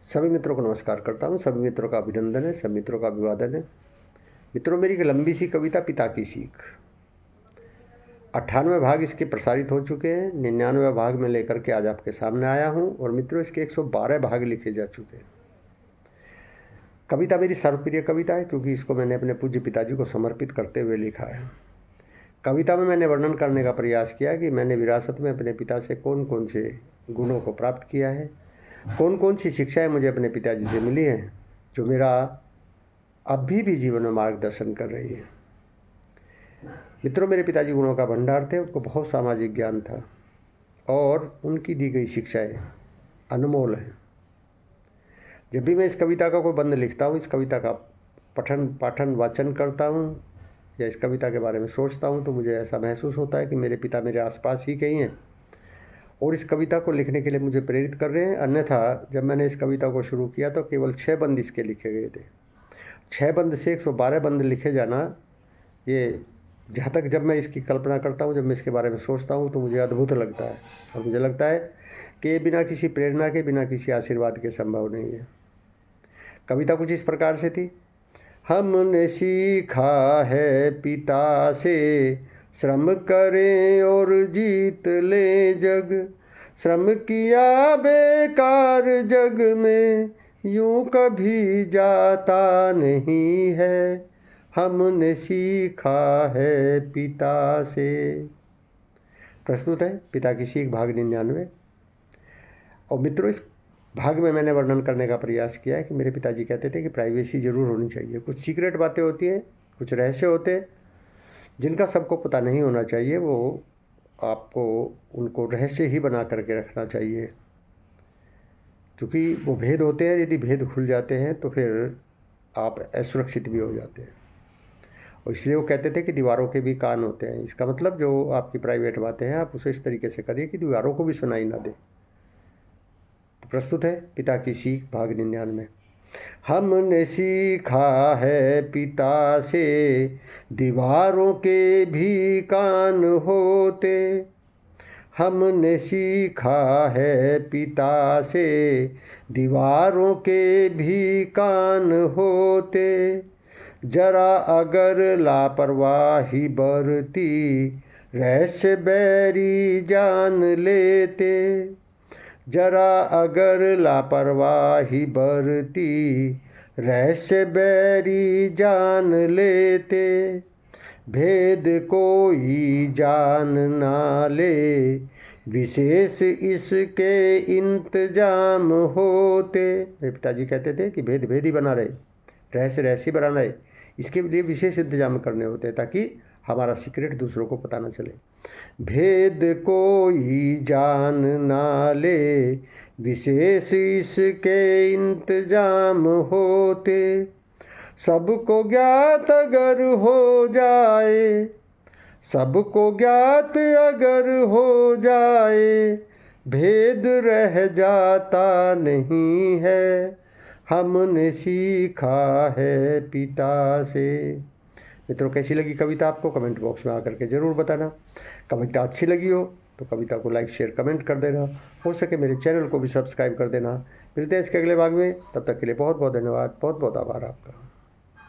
सभी मित्रों को नमस्कार करता हूँ। सभी मित्रों का अभिनंदन है, सभी मित्रों का अभिवादन है। मित्रों, मेरी एक लंबी सी कविता पिता की सीख 98 भाग इसके प्रसारित हो चुके हैं। 99वां भाग में लेकर के आज आपके सामने आया हूँ और मित्रों इसके 112 भाग लिखे जा चुके हैं। कविता मेरी सर्वप्रिय कविता है क्योंकि इसको मैंने अपने पूज्य पिताजी को समर्पित करते हुए लिखा है। कविता में मैंने वर्णन करने का प्रयास किया कि मैंने विरासत में अपने पिता से कौन कौन से गुणों को प्राप्त किया है, कौन कौन सी शिक्षाएं मुझे अपने पिताजी से मिली हैं जो मेरा अभी भी जीवन में मार्गदर्शन कर रही है। मित्रों, मेरे पिताजी गुणों का भंडार थे। उनको बहुत सामाजिक ज्ञान था और उनकी दी गई शिक्षाएं अनमोल हैं। जब भी मैं इस कविता का कोई बंद लिखता हूँ, इस कविता का पठन पाठन वाचन करता हूँ या इस कविता के बारे में सोचता हूँ तो मुझे ऐसा महसूस होता है कि मेरे पिता मेरे आसपास ही कहीं हैं और इस कविता को लिखने के लिए मुझे प्रेरित कर रहे हैं। अन्यथा जब मैंने इस कविता को शुरू किया तो केवल 6 बंद इसके लिखे गए थे। 6 बंद से 112 बंद लिखे जाना, ये जहाँ तक जब मैं इसकी कल्पना करता हूँ, जब मैं इसके बारे में सोचता हूँ तो मुझे अद्भुत लगता है और मुझे लगता है कि ये बिना किसी प्रेरणा के, बिना किसी आशीर्वाद के संभव नहीं है। कविता कुछ इस प्रकार से थी। हमने सीखा है पिता से, श्रम करें और जीत ले जग, श्रम किया बेकार जग में यूं कभी जाता नहीं है। हमने सीखा है पिता से। प्रस्तुत है पिता की सीख भाग 99। और मित्रों, इस भाग में मैंने वर्णन करने का प्रयास किया है कि मेरे पिताजी कहते थे कि प्राइवेसी ज़रूर होनी चाहिए। कुछ सीक्रेट बातें होती हैं, कुछ रहस्य होते हैं जिनका सबको पता नहीं होना चाहिए। वो आपको उनको रहस्य ही बना करके रखना चाहिए क्योंकि वो भेद होते हैं। यदि भेद खुल जाते हैं तो फिर आप असुरक्षित भी हो जाते हैं। और इसलिए वो कहते थे कि दीवारों के भी कान होते हैं। इसका मतलब जो आपकी प्राइवेट बातें हैं आप उसे इस तरीके से करिए कि दीवारों को भी सुनाई ना दे। तो प्रस्तुत है पिता की सीख भाग 99। हमने सीखा है पिता से, दीवारों के भी कान होते। हमने सीखा है पिता से, दीवारों के भी कान होते। जरा अगर लापरवाही बरती, रहस्य बैरी जान लेते। जरा अगर लापरवाही बरती, रहस्य बैरी जान लेते। भेद कोई जान ना ले, विशेष इसके इंतजाम होते। मेरे पिताजी कहते थे कि भेद भेद ही बना रहे, रहस्य रहस्य बना रहे, इसके लिए विशेष इंतजाम करने होते हैं ताकि हमारा सीक्रेट दूसरों को पता ना चले। भेद कोई जान ना ले, विशेष इसके इंतजाम होते। सबको ज्ञात अगर हो जाए, सबको ज्ञात अगर हो जाए, भेद रह जाता नहीं है। हमने सीखा है पिता से। मित्रों, कैसी लगी कविता आपको? कमेंट बॉक्स में आकर के ज़रूर बताना। कविता अच्छी लगी हो तो कविता को लाइक शेयर कमेंट कर देना। हो सके मेरे चैनल को भी सब्सक्राइब कर देना। मिलते हैं इसके अगले भाग में। तब तक के लिए बहुत बहुत धन्यवाद, बहुत बहुत आभार आपका।